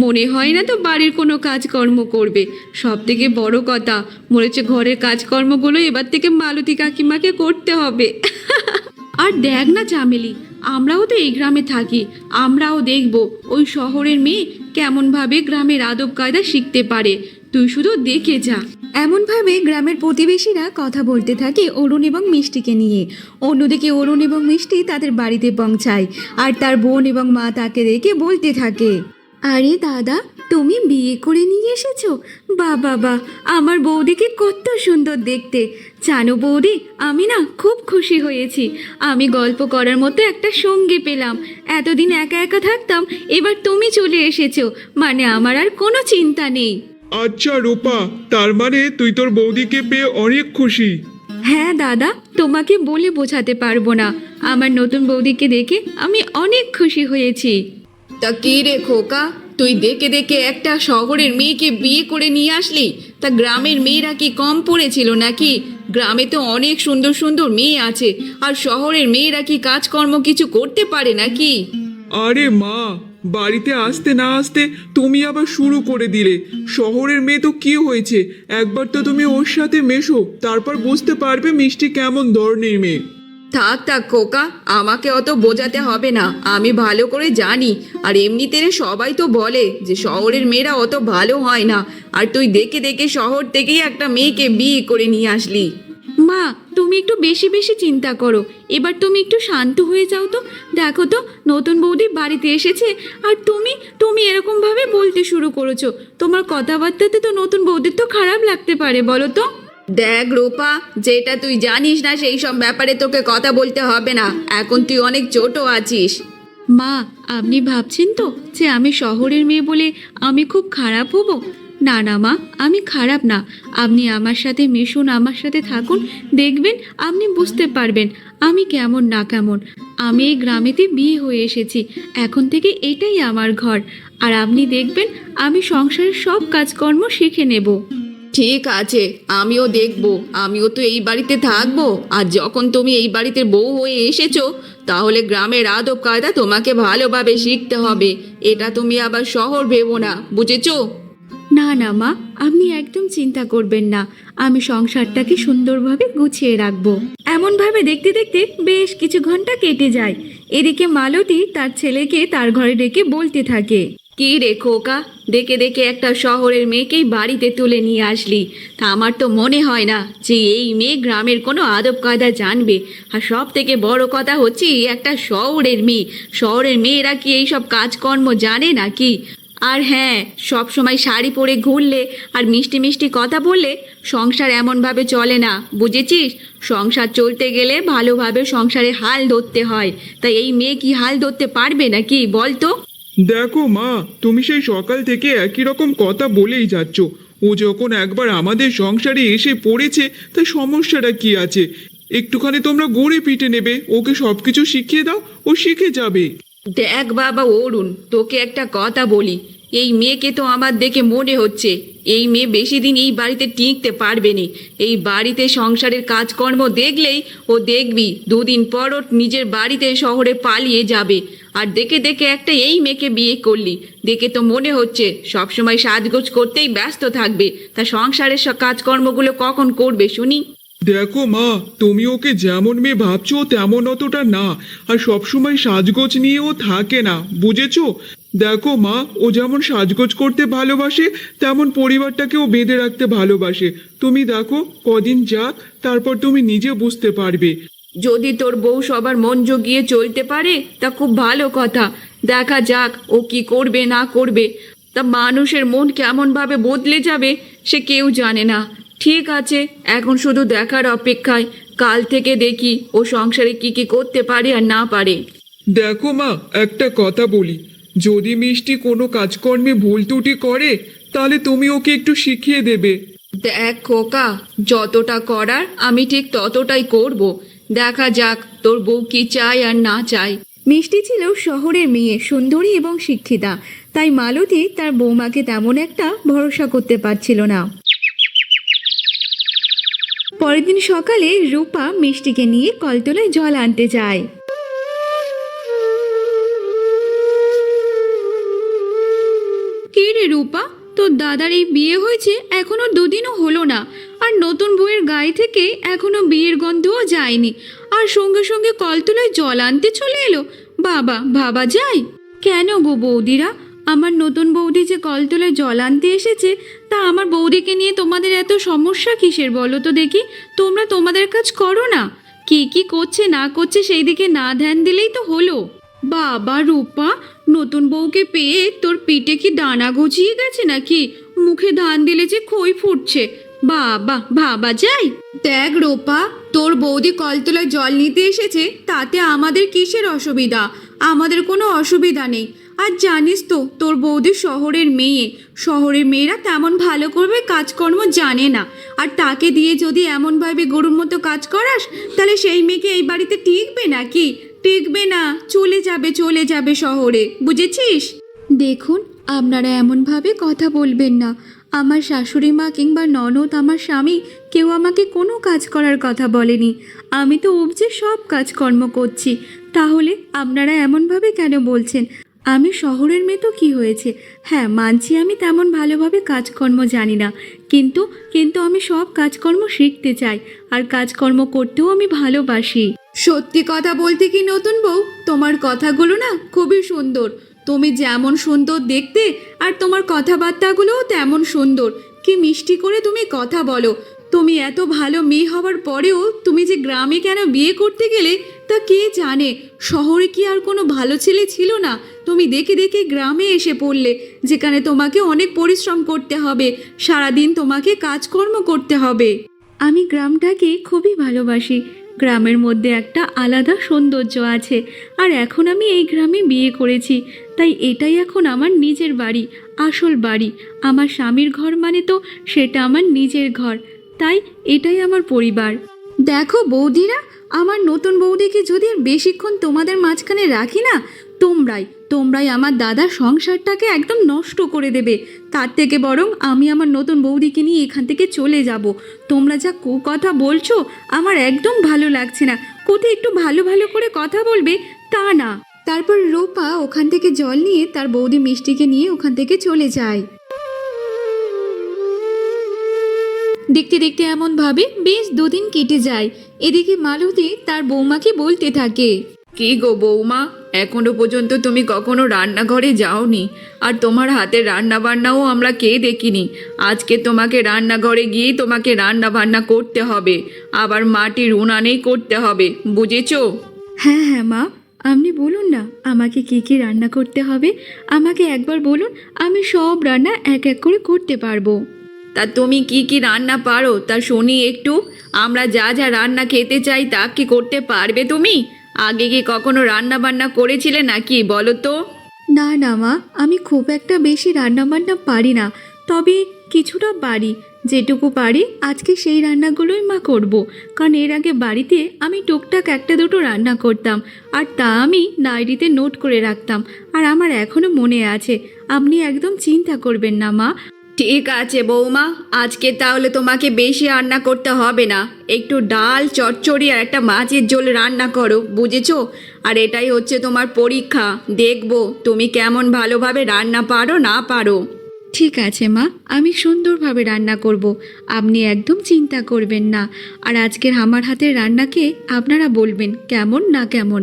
মনে হয় না তো বাড়ির কোনো কাজকর্ম করবে। সব থেকে বড় কথা, মনে হচ্ছে ঘরের কাজকর্মগুলো এবার থেকে মালতী কাকিমাকে করতে হবে। আর দেখ না চামেলি, আমরাও তো এই গ্রামে থাকি, আমরাও দেখব ওই শহরের মেয়ে কেমনভাবে গ্রামের আদব কায়দা শিখতে পারে। তুই শুধু দেখে যা। এমনভাবে গ্রামের প্রতিবেশীরা কথা বলতে থাকে অরুণ এবং মিষ্টিকে নিয়ে। অন্যদিকে অরুণ এবং মিষ্টি তাদের বাড়িতে পৌঁছায়, আর তার বোন এবং মা তাকে দেখে বলতে থাকে, আরে দাদা, তুমি বিয়ে করে নিয়ে এসেছো? বাবা, আমার বৌদিকে কত সুন্দর দেখতে। জানো বৌদি, আমি না খুব খুশি হয়েছি। আমি গল্প করার মতো একটা সঙ্গী পেলাম। এতদিন একা একা থাকতাম, এবার তুমি চলে এসেছো, মানে আমার আর কোনো চিন্তা নেই। আচ্ছা রূপা, তার মানে তুই তোর বৌদিকে পেয়ে অনেক খুশি। হ্যাঁ দাদা, তোমাকে বলে বোঝাতে পারবো না। আমার নতুন বৌদিকে দেখে আমি অনেক খুশি হয়েছি। তা কি রে খোকা, তুই দেখে দেখে একটা শহরের মেয়েকে বিয়ে করে নিয়ে আসলি? তা গ্রামের মেয়েরা কি কম পড়েছিল নাকি? গ্রামে তো অনেক সুন্দর সুন্দর মেয়ে আছে, আর শহরের মেয়েরা কি কাজকর্ম কিছু করতে পারে নাকি? আরে মা, বাড়িতে আসতে না আসতে তুমি আবার শুরু করে দিলে। শহরের মেয়ে তো কি হয়েছে, একবার তো তুমি ওর সাথে মেশো, তারপর বুঝতে পারবে মিষ্টি কেমন ধরনের মেয়ে। থাক থাক খোকা, আমাকে অত বোঝাতে হবে না, আমি ভালো করে জানি। আর এমনিতে সবাই তো বলে যে শহরের মেয়েরা অত ভালো হয় না, আর তুই দেখে দেখে শহর থেকেই একটা মেয়েকে বিয়ে করে নিয়ে আসলি। মা, তুমি একটু বেশি বেশি চিন্তা করো। এবার তুমি একটু শান্ত হয়ে যাও তো। দেখো তো, নতুন বৌদি বাড়িতে এসেছে, আর তুমি এরকমভাবে বলতে শুরু করেছো। তোমার কথাবার্তাতে তো নতুন বৌদির তো খারাপ লাগতে পারে, বলো তো। দেখ রূপা, যেটা তুই জানিস না সেই সব ব্যাপারে তোকে কথা বলতে হবে না, এখন তুই অনেক ছোট আছিস। মা, আপনি ভাবছেন তো যে আমি শহরের মেয়ে বলে আমি খুব খারাপ হব? না না মা, আমি খারাপ না। আপনি আমার সাথে মিশুন, আমার সাথে থাকুন, দেখবেন আপনি বুঝতে পারবেন আমি কেমন না কেমন। আমি এই গ্রামেতে বিয়ে হয়ে এসেছি, এখন থেকে এটাই আমার ঘর। আর আপনি দেখবেন আমি সংসারের সব কাজকর্ম শিখে নেব। ঠিক আছে, আমিও দেখব, আমিও তো এই বাড়িতে থাকবো। আর যখন তুমি এই বাড়িতে বউ হয়ে এসেছো, তাহলে গ্রামের আদব কায়দা তোমাকে ভালোভাবে শিখতে হবে। এটা তুমি আবার শহর ভেবো না, বুঝেছো? না না মা, আপনি একদম চিন্তা করবেন না। আমি সংসারটাকে সুন্দরভাবে গুছিয়ে রাখবো। এমনভাবে দেখতে দেখতে বেশ কিছু ঘন্টা কেটে যায়। এদিকে মালতী তার ছেলেকে তার ঘরে ডেকে বলতে থাকে, কি রে খোকা, দেখে দেখে একটা শহরের মেয়েকেই বাড়িতে তুলে নিয়ে আসলি। তা আমার তো মনে হয় না যে এই মেয়ে গ্রামের কোনো আদব কায়দা জানবে। আর সব থেকে বড় কথা হচ্ছে একটা শহরের মেয়ে, শহরের মেয়েরা কি এইসব কাজকর্ম জানে নাকি? আর হ্যাঁ, সব সময় শাড়ি পরে ঘুরলে আর মিষ্টি মিষ্টি কথা বললে সংসার এমনভাবে চলে না, বুঝেছিস? সংসার চলতে গেলে ভালোভাবে সংসারে হাল ধরতে হয়। তাই এই মেয়ে কি হাল ধরতে পারবে নাকি বল তো? দেখো মা, তুমি সেই সকাল থেকে একই রকম কথা বলেই যাচ্ছ। ও যখন একবার আমাদের সংসারে এসে পড়েছে, তা সমস্যাটা কি আছে? একটুখানি তোমরা গড়ে পিটে নেবে, ওকে সবকিছু শিখিয়ে দাও, ও শিখে যাবে। দেখ বাবা অরুণ, তোকে একটা কথা বলি, এই মেয়েকে তো আমার দেখে মনে হচ্ছে এই মেয়ে বেশি দিন এই বাড়িতে টিকতে পারবে না। এই বাড়িতে সংসারের কাজকর্ম দেখলেই ও দেখবি দুদিন পর ওর নিজের বাড়িতে শহরে পালিয়ে যাবে। আর দেখে দেখে একটা এই মেয়েকে বিয়ে করলি, দেখে তো মনে হচ্ছে সবসময় সাজগোজ করতেই ব্যস্ত থাকবে। তা সংসারের সব কাজকর্মগুলো কখন করবে শুনি? দেখো মা, তুমি ওকে যেমন মেয়ে ভাবছো তেমন অতটা না, আর সবসময় সাজগোজ নিয়েও থাকে না, বুঝেছো? দেখো মা, ও যেমন সাজগোজ করতে ভালোবাসে, তেমন পরিবারটাকেও বেঁধে রাখতে ভালোবাসে। তুমি দেখো কদিন যাক, তারপর তুমি নিজে বুঝতে পারবে। যদি তোর বউ সবার মন জুগিয়ে চলতে পারে তা খুব ভালো কথা। দেখা যাক ও কি করবে না করবে। তা মানুষের মন কেমনভাবে বদলে যাবে সে কেউ জানে না। ঠিক আছে, এখন শুধু দেখার অপেক্ষায়। কাল থেকে দেখি ও সংসারে কি কি করতে পারে আর না পারে। দেখো মা, একটা কথা বলি, যদি মিষ্টি কোনো কাজকর্মে ভুল ত্রুটি করে, তাহলে তুমি ওকে একটু শিখিয়ে দেবে। দেখ খোকা, যতটা করার আমি ঠিক ততটাই করব। দেখা যাক তোর বউ কি চায় আর না চায়। মিষ্টি ছিল শহরের মেয়ে, সুন্দরী এবং শিক্ষিতা। তাই মালতী তার বৌমাকে তেমন একটা ভরসা করতে পারছিল না। পরের দিন সকালে রূপা মিষ্টিকে নিয়ে কলতলায় জল আনতে যায়। রে রূপা, তোর দাদার এই বিয়ে হয়েছে এখনো দুদিনও হলো না, আর নতুন বউয়ের গায়ে থেকে এখনো বিয়ের গন্ধও যায়নি, আর সঙ্গে সঙ্গে কলতলায় জল আনতে চলে এলো। বাবা, ভাবা যায়? কেন গো বৌদিরা, আমার নতুন বৌদি যে কলতলায় জল আনতে এসেছে, তা আমার বৌদিকে নিয়ে তোমাদের এত সমস্যা কিসের বলো তো দেখি? তোমরা তোমাদের কাজ করো না, কি কি করছে না করছে সেই দিকে না ধ্যান দিলেই তো হলো। বাবা রূপা, নতুন বউকে পেয়ে তোর পিঠে কি ডানা গজিয়ে গেছে নাকি? মুখে ধান দিলে যে খই ফুটছে। বাবা, ভাবা যায়? দেখ রূপা, তোর বৌদি কলতলায় জল নিতে এসেছে, তাতে আমাদের কিসের অসুবিধা? আমাদের কোনো অসুবিধা নেই। আর জানিস তো, তোর বৌদি শহরের মেয়ে, শহরের মেয়েরা তেমন ভালো করবে কাজকর্ম জানে না, আর তাকে দিয়ে যদি এমনভাবে গরুর মতো কাজ করাস, তাহলে সেই মেয়েকে এই বাড়িতে টিকবে নাকি? টিকবে না, চলে যাবে শহরে, বুঝেছিস? দেখুন, আপনারা এমনভাবে কথা বলবেন না। আমার শাশুড়ি মা কিংবা ননদ, আমার স্বামী, কেউ আমাকে কোনো কাজ করার কথা বলেনি। আমি তো উপজে সব কাজকর্ম করছি, তাহলে আপনারা এমনভাবে কেন বলছেন? আমি শহরের মেয়ে তো কী হয়েছে? হ্যাঁ, মানছি আমি তেমন ভালোভাবে কাজকর্ম জানি না, কিন্তু কিন্তু আমি সব কাজকর্ম শিখতে চাই, আর কাজকর্ম করতেও আমি ভালোবাসি। সত্যি কথা বলতে কি নতুন বউ, তোমার কথাগুলো না খুবই সুন্দর। তুমি যেমন সুন্দর দেখতে, আর তোমার কথাবার্তাগুলোও তেমন সুন্দর। কি মিষ্টি করে তুমি কথা বলো। তুমি এত ভালো মেয়ে হওয়ার পরেও তুমি যে গ্রামে কেন বিয়ে করতে গেলে তা কে জানে? শহরে কি আর কোনো ভালো ছেলে ছিল না? তুমি দেখে দেখে গ্রামে এসে পড়লে, যেখানে তোমাকে অনেক পরিশ্রম করতে হবে, সারাদিন তোমাকে কাজকর্ম করতে হবে। আমি গ্রামটাকে খুবই ভালোবাসি। গ্রামের মধ্যে একটা আলাদা সৌন্দর্য আছে, আর এখন আমি এই গ্রামে বিয়ে করেছি, তাই এটাই এখন আমার নিজের বাড়ি, আসল বাড়ি। আমার স্বামীর ঘর মানে তো সেটা আমার নিজের ঘর, তাই এটাই আমার পরিবার। দেখো বৌদিরা, আমার নতুন বৌদিকে যদি আর বেশিক্ষণ তোমাদের মাঝখানে রাখি না, তোমরাই আমার দাদার সংসারটাকে একদম নষ্ট করে দেবে। তার থেকে বরং আমি আমার নতুন বৌদিকে নিয়ে এখান থেকে চলে যাব। তোমরা যা কথা বলছো আমার একদম ভালো লাগছে না। কোথায় একটু ভালো ভালো করে কথা বলবে তা না। তারপর রূপা ওখান থেকে জল নিয়ে তার বৌদি মিষ্টিকে নিয়ে ওখান থেকে চলে যায়। দেখতে দেখতে এমনভাবে বেশ দুদিন কেটে যায়। এদিকে মালতী তার বৌমাকে বলতে থাকে, কি গো বৌমা, এখনো পর্যন্ত তুমি কখনো রান্নাঘরে যাওনি, আর তোমার হাতের রান্না বান্নাও আমরা কে দেখিনি। আজকে তোমাকে রান্নাঘরে গিয়েই তোমাকে রান্না বান্না করতে হবে, আবার মাটির উনানেই করতে হবে, বুঝেছো? হ্যাঁ হ্যাঁ মা, আপনি বলুন না আমাকে কি কি রান্না করতে হবে। আমাকে একবার বলুন, আমি সব রান্না এক এক করে করতে পারবো। তা তুমি কি কি রান্না পারো তা শুনি একটু। আমরা যা যা রান্না খেতে চাই তা কি করতে পারবে তুমি? আগে কি কখনো রান্না বান্না করেছিলে নাকি, বলো তো? না না মা, আমি খুব একটা বেশি রান্না বান্না পারি না, তবে কিছুটা পারি। যেটুকু পারি আজকে সেই রান্নাগুলোই মা করব, কারণ এর আগে বাড়িতে আমি টুকটাক একটা দুটো রান্না করতাম, আর তা আমি ডায়েরিতে নোট করে রাখতাম, আর আমার এখনও মনে আছে। আপনি একদম চিন্তা করবেন না মা। ঠিক আছে বৌমা, আজকে তাহলে তোমাকে বেশি রান্না করতে হবে না। একটু ডাল, চচ্চড়ি আর একটা মাছের ঝোল রান্না করো, বুঝেছো? আর এটাই হচ্ছে তোমার পরীক্ষা, দেখবো তুমি কেমন ভালোভাবে রান্না পারো না পারো। ঠিক আছে মা, আমি সুন্দরভাবে রান্না করব, আপনি একদম চিন্তা করবেন না। আর আজকের আমার হাতের রান্নাকে আপনারা বলবেন কেমন না কেমন।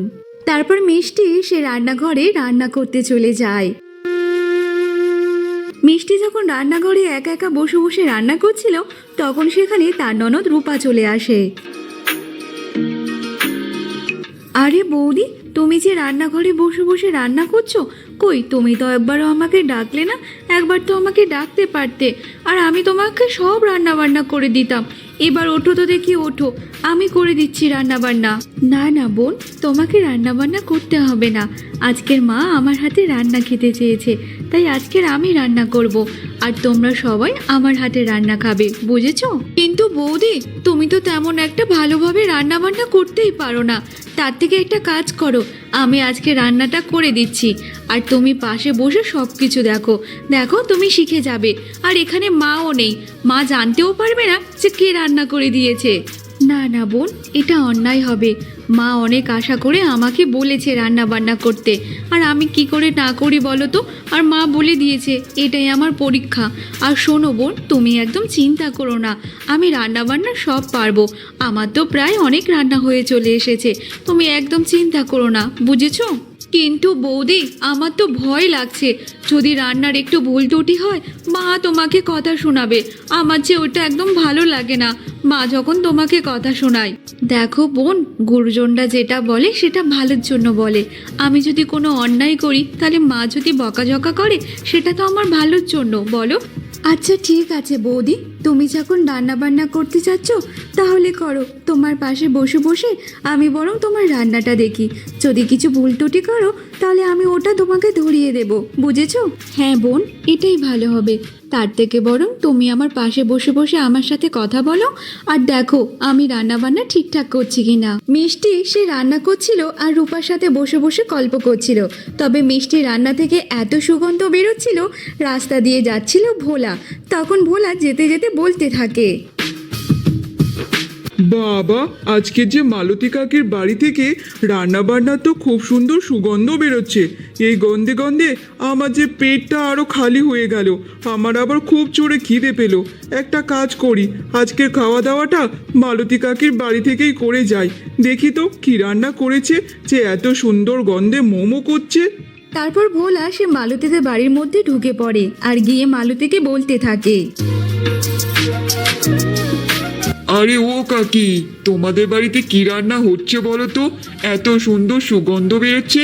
তারপর মিষ্টি সে রান্নাঘরে রান্না করতে চলে যায়। মিষ্টি যখন রান্নাঘরে একা একা বসে বসে রান্না করছিল, তখন সেখানে তার ননদ রূপা চলে আসে। আরে বৌদি, তুমি যে রান্নাঘরে বসে বসে রান্না করছো, কই তুমি তো একবারও আমাকে ডাকলে না? একবার তো আমাকে ডাকতে পারতে, আর আমি তোমাকে সব রান্না বান্না করে দিতাম। এবার ওঠো তো দেখি, ওঠো, আমি করে দিচ্ছি রান্না বান্না। না না বোন, তোমাকে রান্না বান্না করতে হবে না। আজকের মা আমার হাতে রান্না খেতে চেয়েছে, তাই আজকের আমি রান্না করব, আর তোমরা সবাই আমার হাতে রান্না খাবে, বুঝেছো? কিন্তু বৌদি, তুমি তো তেমন একটা ভালোভাবে রান্না বান্না করতেই পারো না। তার থেকে একটা কাজ করো, আমি আজকে রান্নাটা করে দিচ্ছি, আর তুমি পাশে বসে সব কিছু দেখো দেখো, তুমি শিখে যাবে। আর এখানে মাও নেই, মা জানতেও পারবে না যে কে রান্না করে দিয়েছে। না না বোন, এটা অন্যায় হবে। মা অনেক আশা করে আমাকে বলেছে রান্না বান্না করতে, আর আমি কি করে না করি বলো তো? আর মা বলে দিয়েছে এটাই আমার পরীক্ষা। আর শোনো বোন, তুমি একদম চিন্তা করো না, আমি রান্না বান্না সব পারবো। আমার তো প্রায় অনেক রান্না হয়ে চলে এসেছে, তুমি একদম চিন্তা করো না, বুঝেছো? কিন্তু বৌদি, আমার তো ভয় লাগছে, যদি রান্নার একটু ভুল ত্রুটি হয় মা তোমাকে কথা শোনাবে। আমার যে ওটা একদম ভালো লাগে না মা যখন তোমাকে কথা শোনায়। দেখো বোন, গুরুজনরা যেটা বলে সেটা ভালোর জন্য বলে। আমি যদি কোনো অন্যায় করি তাহলে মা যদি বকাঝকা করে সেটা তো আমার ভালোর জন্য, বলো? আচ্ছা ঠিক আছে বৌদি, তুমি যখন রান্না বান্না করতে চাচ্ছ তাহলে করো। তোমার পাশে বসে বসে আমি বরং তোমার রান্নাটা দেখি। যদি কিছু ভুল ত্রুটি করো তাহলে আমি ওটা তোমাকে ধরিয়ে দেব, বুঝেছো? হ্যাঁ বোন, এটাই ভালো হবে। তার থেকে বরং তুমি আমার পাশে বসে বসে আমার সাথে কথা বলো আর দেখো আমি রান্না বান্না ঠিকঠাক করছি কিনা। মিষ্টি সে রান্না করছিল আর রূপার সাথে বসে বসে গল্প করছিল। তবে মিষ্টি রান্না থেকে এত সুগন্ধ বেরোচ্ছিল, রাস্তা দিয়ে যাচ্ছিল ভোলা। তখন ভোলা যেতে যেতে বলতে থাকে, বাবা, আজকে যে মালতী কাকির বাড়ি থেকে রান্না বান্না তো খুব সুন্দর সুগন্ধ বেরোচ্ছে। এই গন্ধে গন্ধে আমার যে পেটটা আরো খালি হয়ে গেল। আমার আবার খুব জোরে খিদে পেলো। একটা কাজ করি, আজকের খাওয়া দাওয়াটা মালতী কাকির বাড়ি থেকেই করে যাই। দেখি তো কি রান্না করেছে যে এত সুন্দর গন্ধে মোমো করছে। তারপর ভোলা সে মালতীদের বাড়ির মধ্যে ঢুকে পড়ে আর গিয়ে মালতীকে বলতে থাকে, আরে ও কাকি, তোমাদের বাড়িতে কি রান্না হচ্ছে বলো তো? এত সুন্দর সুগন্ধ বেরোচ্ছে।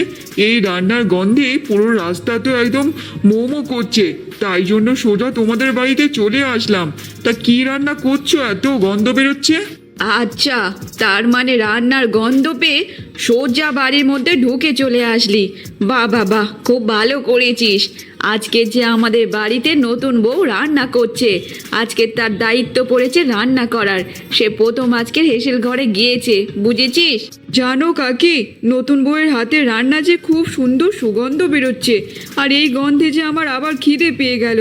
এই রান্নার গন্ধে পুরো রাস্তা তো একদম মোমো করছে। তাই জন্য সোজা তোমাদের বাড়িতে চলে আসলাম। তা কি রান্না করছো, এত গন্ধ বেরোচ্ছে? আচ্ছা, তার মানে রান্নার গন্ধ পেয়ে সোজা বাড়ির মধ্যে ঢুকে চলে আসলি। বাহ বাহ বাহ, খুব ভালো করেছিস। আজকে যে আমাদের বাড়িতে নতুন বউ রান্না করছে, আজকে তার দায়িত্ব পড়েছে রান্না করার। সে প্রথম আজকের হেসেল ঘরে গিয়েছে, বুঝেছিস? জানো কাকি, নতুন বউয়ের হাতে রান্না যে খুব সুন্দর সুগন্ধ বেরোচ্ছে। আর এই গন্ধে যে আমার আবার খিদে পেয়ে গেল।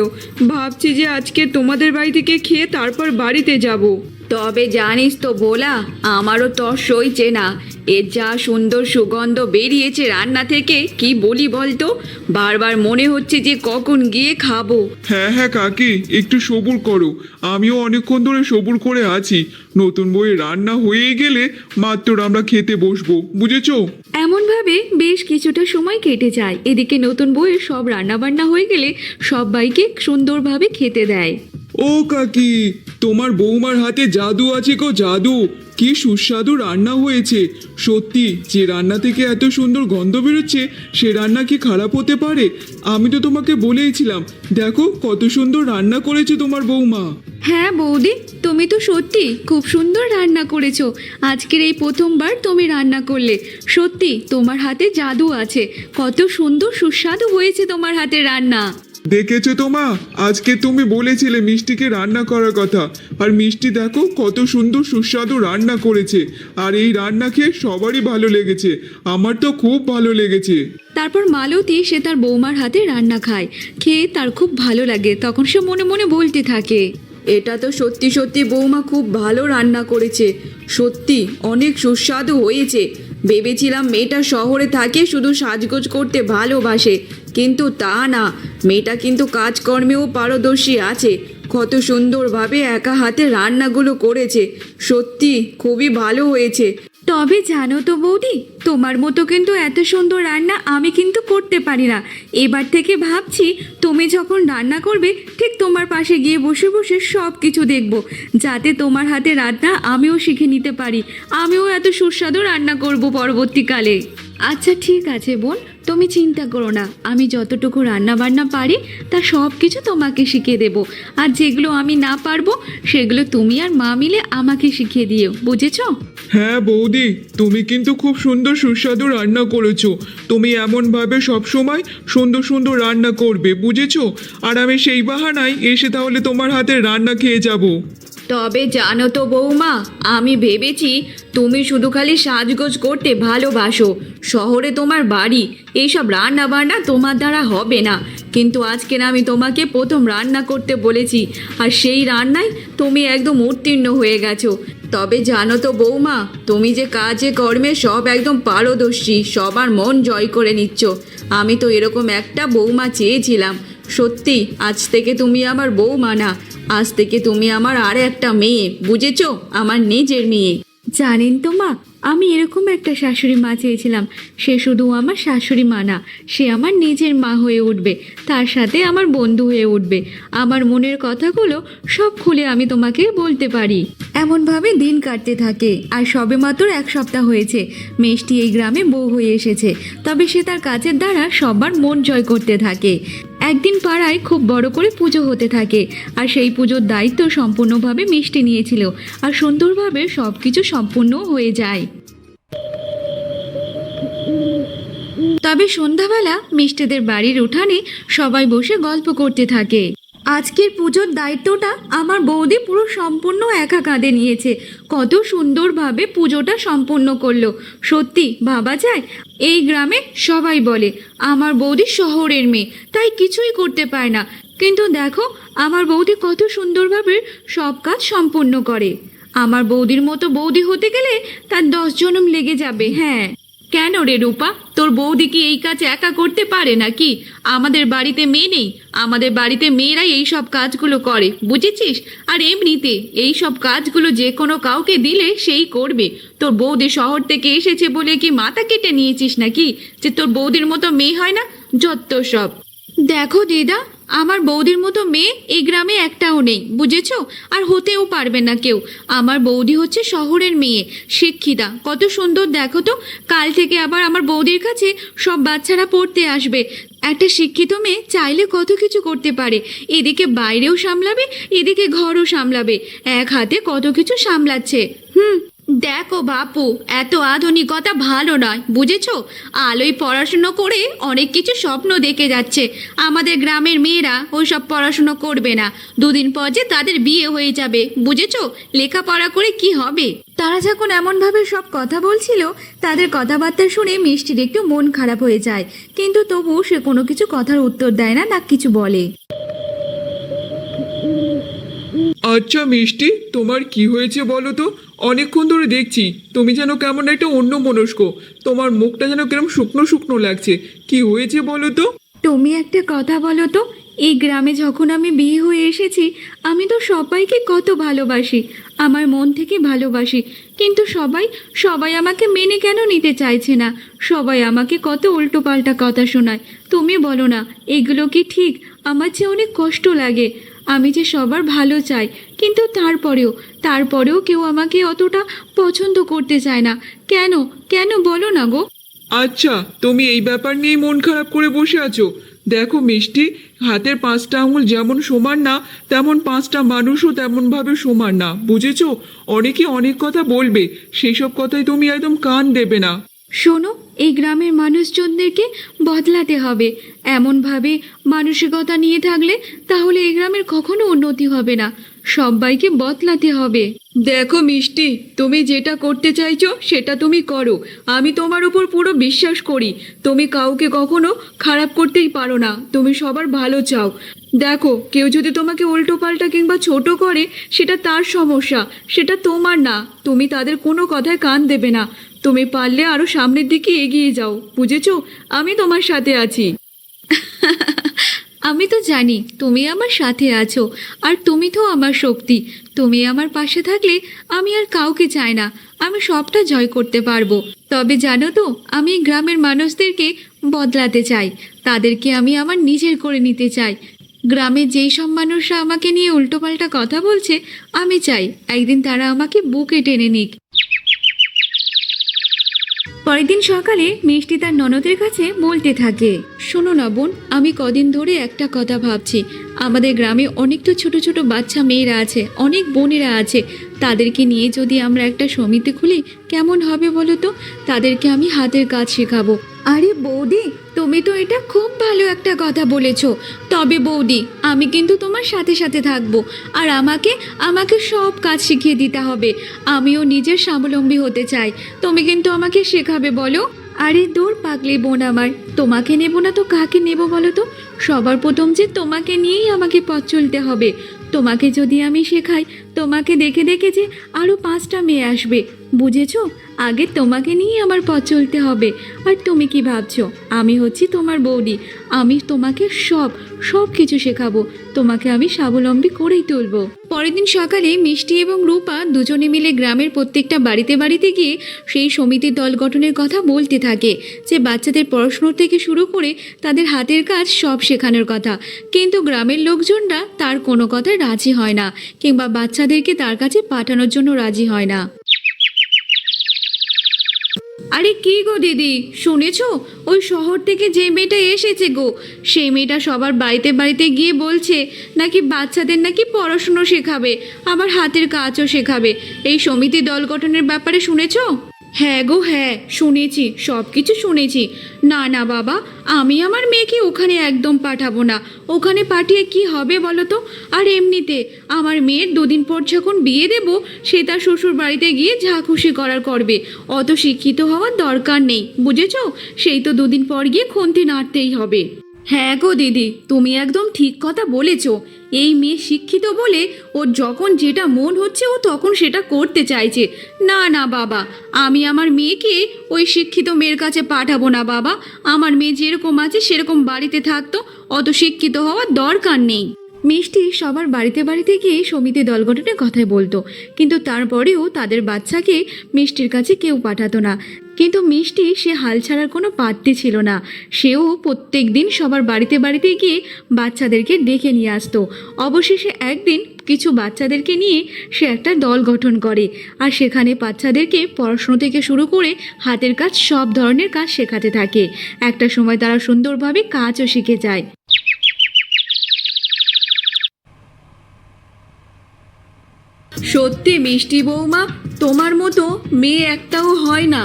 ভাবছি যে আজকে তোমাদের বাড়ি থেকে খেয়ে তারপর বাড়িতে যাব। তবে জানিস তো ভোলা, আমারও তর সইছে না। এর যা সুন্দর সুগন্ধ বেরিয়েছে রান্না থেকে, কি বলি বলতো? বারবার মনে হচ্ছে যে কখন গিয়ে খাবো। হ্যাঁ হ্যাঁ কাকি, একটু সবুর করো। আমিও অনেকক্ষণ ধরে সবুর করে আছি। নতুন বইয়ের রান্না হয়ে গেলে মাত্র আমরা খেতে বসবো, বুঝেছো? এমনভাবে বেশ কিছুটা সময় কেটে যায়। এদিকে নতুন বউয়ের সব রান্নাবান্না হয়ে গেলে সবাইকে সুন্দরভাবে খেতে দেয়। ও কাকি, তোমার বৌমার হাতে জাদু আছে গো, জাদু। কি সুস্বাদু রান্না হয়েছে। সত্যি, যে রান্না থেকে এত সুন্দর গন্ধ বেরোচ্ছে সে রান্না কি খারাপ হতে পারে? আমি তো তোমাকে বলেইছিলাম, দেখো কত সুন্দর রান্না করেছে তোমার বৌমা। হ্যাঁ বৌদি, তুমি তো সত্যি খুব সুন্দর রান্না করেছো। আজকের এই প্রথমবার তুমি রান্না করলে। সত্যি তোমার হাতে জাদু আছে। কত সুন্দর সুস্বাদু হয়েছে তোমার হাতের রান্না। দেখেছো তো মা, আজকে তুমি বলেছিলে মিষ্টিকে রান্না করার কথা, আর মিষ্টি দেখো কত সুন্দর সুস্বাদু রান্না করেছে। আর এই রান্না খেয়ে সবারই ভালো লেগেছে। আমার তো খুব ভালো লেগেছে। তারপর মালতী সে তার বৌমার হাতে রান্না খায়। খেয়ে তার খুব ভালো লাগে। তখন সে মনে মনে বলতে থাকে, এটা তো সত্যি সত্যি বৌমা খুব ভালো রান্না করেছে। সত্যি অনেক সুস্বাদু হয়েছে। ভেবেছিলাম মেয়েটা শহরে থাকে, শুধু সাজগোজ করতে ভালোবাসে, কিন্তু তা না। মেয়েটা কিন্তু কাজকর্মেও পারদর্শী আছে। কত সুন্দরভাবে একা হাতে রান্নাগুলো করেছে। সত্যি খুবই ভালো হয়েছে। তবে জানো তো বৌদি, তোমার মতো কিন্তু এত সুন্দর রান্না আমি কিন্তু করতে পারি না। এবার থেকে ভাবছি তুমি যখন রান্না করবে ঠিক তোমার পাশে গিয়ে বসে বসে সব কিছু দেখব, যাতে তোমার হাতে রান্না আমিও শিখে নিতে পারি। আমিও এত সুস্বাদু রান্না করব পরবর্তীকালে। আচ্ছা ঠিক আছে বোন, তুমি চিন্তা করো না। আমি যতটুকু রান্না বান্না পারি তা সব কিছু তোমাকে শিখিয়ে দেব। আর যেগুলো আমি না পারবো সেগুলো তুমি আর মা মিলে আমাকে শিখিয়ে দিও, বুঝেছো? হ্যাঁ বৌদি, তুমি কিন্তু খুব সুন্দর সুস্বাদু রান্না করেছো। তুমি এমনভাবে সবসময় সুন্দর সুন্দর রান্না করবে, বুঝেছো? আর আমি সেই বাহানায় এসে তাহলে তোমার হাতে রান্না খেয়ে যাব। তবে জানো তো বৌমা, আমি ভেবেছি তুমি শুধু খালি সাজগোজ করতে ভালোবাসো। শহরে তোমার বাড়ি, এইসব রান্না বান্না তোমার দ্বারা হবে না। কিন্তু আজকে আমি তোমাকে প্রথম রান্না করতে বলেছি, আর সেই রান্নায় তুমি একদম উত্তীর্ণ হয়ে গেছো। তবে জানো তো বৌমা, তুমি যে কাজে কর্মে সব একদম পারদর্শী, সবার মন জয় করে নিচ্ছ। আমি তো এরকম একটা বৌমা চেয়েছিলাম। সত্যি আজ থেকে তুমি আমার বৌমা না, আজ থেকে তুমি আমার আর একটা মেয়ে, বুঝেছো? আমার নিজের মেয়ে। জানেন তো মা, আমি এরকম একটা শাশুড়ি মা চেয়েছিলাম। সে শুধু আমার শাশুড়ি মা না, সে আমার নিজের মা হয়ে উঠবে, তার সাথে আমার বন্ধু হয়ে উঠবে। আমার মনের কথাগুলো সব খুলে আমি তোমাকে বলতে পারি। এমনভাবে দিন কাটতে থাকে, আর সবেমাত্র 1 সপ্তাহ হয়েছে মিষ্টি এই গ্রামে বউ হয়ে এসেছে। তবে সে তার কাজের দ্বারা সবার মন জয় করতে থাকে। একদিন পাড়ায় খুব বড় করে পুজো হতে থাকে, আর সেই পুজোর দায়িত্ব সম্পূর্ণভাবে মিষ্টি নিয়েছিল, আর সুন্দরভাবে সব কিছু সম্পূর্ণ হয়ে যায়। তবে সন্ধ্যাবেলা মিষ্টিদের বাড়ির উঠানে সবাই বসে গল্প করতে থাকে। আজকের পুজোর দায়িত্বটা আমার বৌদি পুরো সম্পূর্ণ একা কাঁধে নিয়েছে। কত সুন্দরভাবে পুজোটা সম্পূর্ণ করলো। সত্যি ভাবা যায়, এই গ্রামে সবাই বলে আমার বৌদি শহরের মেয়ে, তাই কিছুই করতে পারে না। কিন্তু দেখো আমার বৌদি কত সুন্দরভাবে সব কাজ সম্পূর্ণ করে। আমার বৌদির মতো বৌদি হতে গেলে তার 10 জনম লেগে যাবে। হ্যাঁ, কেন রে রূপা, তোর বৌদি কি এই কাজ একা করতে পারে নাকি? আমাদের বাড়িতে মেয়ে নেই? আমাদের বাড়িতে মেয়েরাই এই সব কাজগুলো করে, বুঝেছিস? আর এমনিতে এই সব কাজগুলো যে কোনো কাউকে দিলে সেই করবে। তোর বৌদি শহর থেকে এসেছে বলে কি মাথা কেটে নিয়েছিস নাকি যে তোর বৌদির মতো মেয়ে হয় না? যত সব। দেখো দিদা, আমার বৌদির মতো মেয়ে এই গ্রামে একটাও নেই, বুঝেছো? আর হতেও পারবে না কেউ। আমার বৌদি হচ্ছে শহরের মেয়ে, শিক্ষিতা, কত সুন্দর দেখো তো। কাল থেকে আবার আমার বৌদির কাছে সব বাচ্চারা পড়তে আসবে। একটা শিক্ষিত মেয়ে চাইলে কত কিছু করতে পারে। এদিকে বাইরেও সামলাবে, এদিকে ঘরও সামলাবে, এক হাতে কত কিছু সামলাচ্ছে। দেখো বাপু, এত আধুনিকতা ভালো নয়, বুঝেছো? আলোয় পড়াশুনো করে অনেক কিছু স্বপ্ন দেখে যাচ্ছে। আমাদের গ্রামের মেয়েরা ওই সব পড়াশুনো করবে না, 2 দিন পর যে তাদের বিয়ে হয়ে যাবে, বুঝেছো? লেখাপড়া করে কি হবে? তারা যখন এমনভাবে সব কথা বলছিল, তাদের কথাবার্তা শুনে মিষ্টির একটু মন খারাপ হয়ে যায়। কিন্তু তবুও সে কোনো কিছু কথার উত্তর দেয় না, না কিছু বলে। আচ্ছা মিষ্টি, তোমার কি হয়েছে বলো তো? অনেকক্ষণ ধরে দেখছি তুমি যেন কেমন একটা অন্যমনস্ক, তোমার মুখটা যেন কেমন শুকনো শুকনো লাগছে। কি হয়েছে বলো তো? তুমি একটা কথা বলো তো, এই গ্রামে যখন আমি বিয়ে হয়ে এসেছি, আমি তো সবাইকে কত ভালোবাসি, আমার মন থেকে ভালোবাসি। কিন্তু সবাই আমাকে মেনে কেন নিতে চাইছে না? সবাই আমাকে কত উল্টোপাল্টা কথা শোনায়। তুমি বলো না, এগুলো কি ঠিক? আমার যে অনেক কষ্ট লাগে। আমি যে সবার ভালো চাই, কিন্তু তারপরেও কেউ আমাকে অতটা পছন্দ করতে চায় না। কেন কেন বলো না গো? আচ্ছা, তুমি এই ব্যাপার নিয়ে মন খারাপ করে বসে আছো? দেখো মিষ্টি, হাতের 5টা আঙুল যেমন সমান না, তেমন 5টা মানুষও তেমনভাবে সমান না, বুঝেছো? অনেকে অনেক কথা বলবে, সেই সব কথায় তুমি একদম কান দেবে না। শোনো, এই গ্রামের মানুষজনদেরকে বদলাতে হবে। এমনভাবে মানসিকতা নিয়ে থাকলে তাহলে এই গ্রামের কখনো উন্নতি হবে না। সবাইকে বদলাতে হবে। দেখো মিষ্টি, তুমি যেটা করতে চাইছো সেটা তুমি করো। আমি তোমার উপর পুরো বিশ্বাস করি। তুমি কাউকে কখনো খারাপ করতেই পারো না, তুমি সবার ভালো চাও। দেখো, কেউ যদি তোমাকে উল্টোপাল্টা কিংবা ছোট করে, সেটা তার সমস্যা, সেটা তোমার না। তুমি তাদের কোনো কথায় কান দেবে না। তুমি পারলে আরো সামনের দিকে এগিয়ে যাও, বুঝেছো? আমি তোমার সাথে আছি। আমি তো জানি তুমি আমার সাথে আছো, আর তুমি তো আমার শক্তি। তুমি আমার পাশে থাকলে আমি আর কাউকে চাই না, আমি সবটা জয় করতে পারবো। তবে জানো তো, আমি গ্রামের মানুষদেরকে বদলাতে চাই, তাদেরকে আমি আমার নিজের করে নিতে চাই। গ্রামের যেই সব মানুষরা আমাকে নিয়ে উল্টোপাল্টা কথা বলছে, আমি চাই একদিন তারা আমাকে বুকে টেনে নিক। পরের দিন সকালে মিষ্টি তার ননদের কাছে বলতে থাকে, শোনো না বোন, আমি কদিন ধরে একটা কথা ভাবছি। আমাদের গ্রামে অনেক তো ছোট ছোট বাচ্চা মেয়েরা আছে, অনেক বোনেরা আছে। তাদেরকে নিয়ে যদি আমরা একটা সমিতি খুলি কেমন হবে বলো তো? তাদেরকে আমি হাতের কাজ শেখাবো। আরে বৌদি, তুমি তো এটা খুব ভালো একটা কথা বলেছো। তবে বৌদি, আমি কিন্তু তোমার সাথে সাথে থাকবো, আর আমাকে আমাকে সব কাজ শিখিয়ে দিতে হবে। আমিও নিজের স্বাবলম্বী হতে চাই, তুমি কিন্তু আমাকে শেখাবে বলো। আরে দূর পাগলি বোন আমার, তোমাকে নেব না তো কাকে নেব বলো তো? সবার প্রথম যে তোমাকে নিয়েই আমাকে পথ চলতে হবে। তোমাকে যদি আমি শেখাই, তোমাকে দেখে দেখে যে আরও 5টা মেয়ে আসবে, বুঝেছো? আগে তোমাকে নিয়েই আমার পথ চলতে হবে। আর তুমি কি ভাবছো আমি হচ্ছি তোমার বৌদি? আমি তোমাকে সব কিছু শেখাবো, তোমাকে আমি স্বাবলম্বী করেই তুলবো। পরের দিন সকালে মিষ্টি এবং রূপা দুজনে মিলে গ্রামের প্রত্যেকটা বাড়িতে বাড়িতে গিয়ে সেই সমিতির দল গঠনের কথা বলতে থাকে, যে বাচ্চাদের পড়াশুনো থেকে শুরু করে তাদের হাতের কাজ সব শেখানোর কথা। কিন্তু গ্রামের লোকজনরা তার কোনো কথায় রাজি হয় না, কিংবা বাচ্চাদেরকে তার কাছে পাঠানোর জন্য রাজি হয় না। আরে কি গো দিদি, শুনেছো? ওই শহর থেকে যে মেয়েটা এসেছে গো, সেই মেয়েটা সবার বাড়িতে বাড়িতে গিয়ে বলছে নাকি বাচ্চাদের নাকি পড়াশুনো শেখাবে, আবার হাতের কাজও শেখাবে। এই সমিতি দল গঠনের ব্যাপারে শুনেছো? হ্যাঁ গো হ্যাঁ, শুনেছি, সব কিছু শুনেছি। না না বাবা, আমি আমার মেয়েকে ওখানে একদম পাঠাবো না। ওখানে পাঠিয়ে কি হবে বলো তো? আর এমনিতে আমার মেয়ের 2 দিন পর যখন বিয়ে দেব, সে তার শ্বশুর বাড়িতে গিয়ে যা খুশি করার করবে। অত শিক্ষিত হওয়ার দরকার নেই, বুঝেছো? সেই তো 2 দিন পর গিয়ে খুন্তি নাড়তেই হবে। হ্যাঁ গো দিদি, তুমি একদম ঠিক কথা বলেছো। এই মেয়ে শিক্ষিত বলে ওর যখন যেটা মন হচ্ছে ও তখন সেটা করতে চাইছে। না না বাবা, আমি আমার মেয়েকে ওই শিক্ষিত মেয়ের কাছে পাঠাবো না বাবা। আমার মেয়ে যেরকম আছে সেরকম বাড়িতে থাকতো, অত শিক্ষিত হওয়ার দরকার নেই। মিষ্টি সবার বাড়িতে বাড়িতে গিয়ে সমিতি দল গঠনের কথাই বলতো, কিন্তু তারপরেও তাদের বাচ্চাকে মিষ্টির কাছে কেউ পাঠাতো না। কিন্তু মিষ্টি সে হাল ছাড়ার কোনো পাত্তি ছিল না। সেও প্রত্যেক দিন সবার বাড়িতে বাড়িতে গিয়ে বাচ্চাদেরকে ডেকে নিয়ে আসতো। অবশেষে একদিন কিছু বাচ্চাদেরকে নিয়ে সে একটা দল গঠন করে, আর সেখানে বাচ্চাদেরকে পড়াশুনো থেকে শুরু করে হাতের কাজ সব ধরনের কাজ শেখাতে থাকে। একটা সময় তারা সুন্দরভাবে কাজও শিখে যায়। সত্যি মিষ্টি বৌমা, তোমার মতো মেয়ে একটাও হয় না।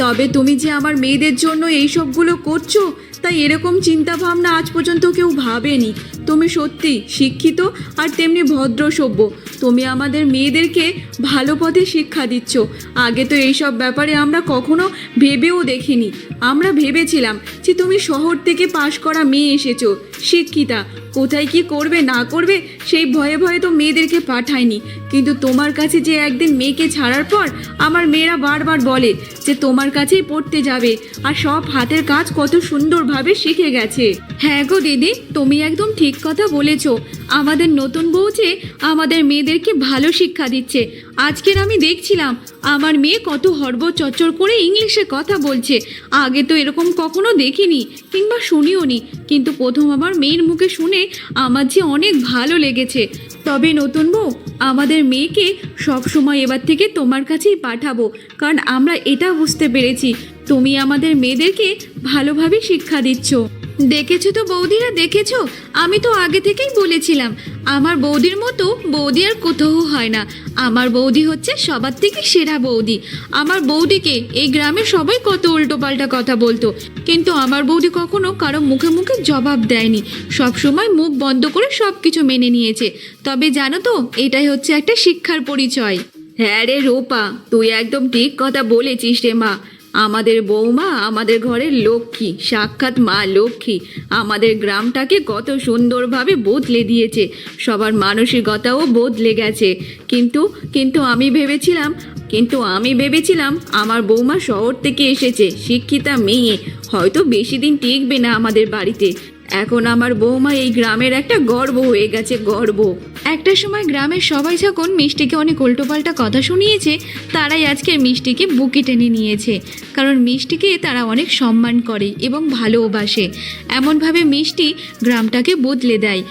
তবে তুমি যে আমার মেয়েদের জন্য এই সবগুলো করছো, তাই এরকম চিন্তা ভাবনা আজ পর্যন্ত কেউ ভাবেনি। তুমি সত্যি শিক্ষিত আর তেমনি ভদ্র সভ্য। তুমি আমাদের মেয়েদেরকে ভালো পথে শিক্ষা দিচ্ছ। আগে তো এইসব ব্যাপারে আমরা কখনো ভেবেও দেখিনি। আমরা ভেবেছিলাম যে তুমি শহর থেকে পাশ করা মেয়ে এসেছো, শিক্ষিতা, কোথায় কি করবে না করবে সেই ভয়ে ভয়ে তো মেয়েদেরকে পাঠায়নি। কিন্তু তোমার কাছে যে একদিন মেয়েকে ছাড়ার পর আমার মেয়েরা বারবার বলে যে তোমার কাছেই পড়তে যাবে, আর সব হাতের কাজ কত সুন্দরভাবে শিখে গেছে। হ্যাঁ গো দিদি, তুমি একদম ঠিক কথা বলেছ। আমাদের নতুন বউ যে আমাদের মেয়েদেরকে ভালো শিক্ষা দিচ্ছে। আজকের আমি দেখছিলাম আমার মেয়ে কত হড়বড় চচ্চর করে ইংলিশে কথা বলছে। আগে তো এরকম কখনো দেখিনি কিংবা শুনিও নি, কিন্তু প্রথম আমার মেয়ের মুখে শুনে আমার যে অনেক ভালো লেগেছে। তবে নতুন বউ, আমাদের মেয়েকে সব সময় এবার থেকে তোমার কাছেই পাঠাবো, কারণ আমরা এটা বুঝতে পেরেছি তুমি আমাদের মেয়েদেরকে ভালোভাবে শিক্ষা দিচ্ছ। দেখেছো তো বৌদিরা, দেখেছো? আমি তো আগে থেকেই বলেছিলাম আমার বৌদির মতো বৌদি আর কোথাও হয় না। আমার বৌদি হচ্ছে সবার থেকে সেরা বৌদি। আমার বৌদিকে এই গ্রামে সবাই কত উল্টোপাল্টা কথা বলতো, কিন্তু আমার বৌদি কখনো কারো মুখে মুখে জবাব দেয়নি। সব সময় মুখ বন্ধ করে সব কিছু মেনে নিয়েছে। তবে জানো তো, এটাই হচ্ছে একটা শিক্ষার পরিচয়। হ্যাঁ রে রূপা, তুই একদম ঠিক কথা বলেছিস রে মা। আমাদের বৌমা আমাদের ঘরের লক্ষ্মী, সাক্ষাৎ মা লক্ষ্মী। আমাদের গ্রামটাকে কত সুন্দরভাবে বদলে দিয়েছে, সবার মানসিকতাও বদলে গেছে। কিন্তু আমি ভেবেছিলাম আমার বৌমা শহর থেকে এসেছে, শিক্ষিতা মেয়ে, হয়তো বেশি দিন টিকবে না আমাদের বাড়িতে। এখন আমার বৌমা এই গ্রামের একটা গর্ব হয়ে গেছে, গর্ব। একটা সময় গ্রামের সবাই যখন মিষ্টিকে অনেক উল্টোপাল্টা কথা শুনিয়েছে, তারাই আজকের মিষ্টিকে বুকে টেনে নিয়েছে, কারণ মিষ্টিকে তারা অনেক সম্মান করে এবং ভালোবাসে। এমনভাবে মিষ্টি গ্রামটাকে বদলে দেয়।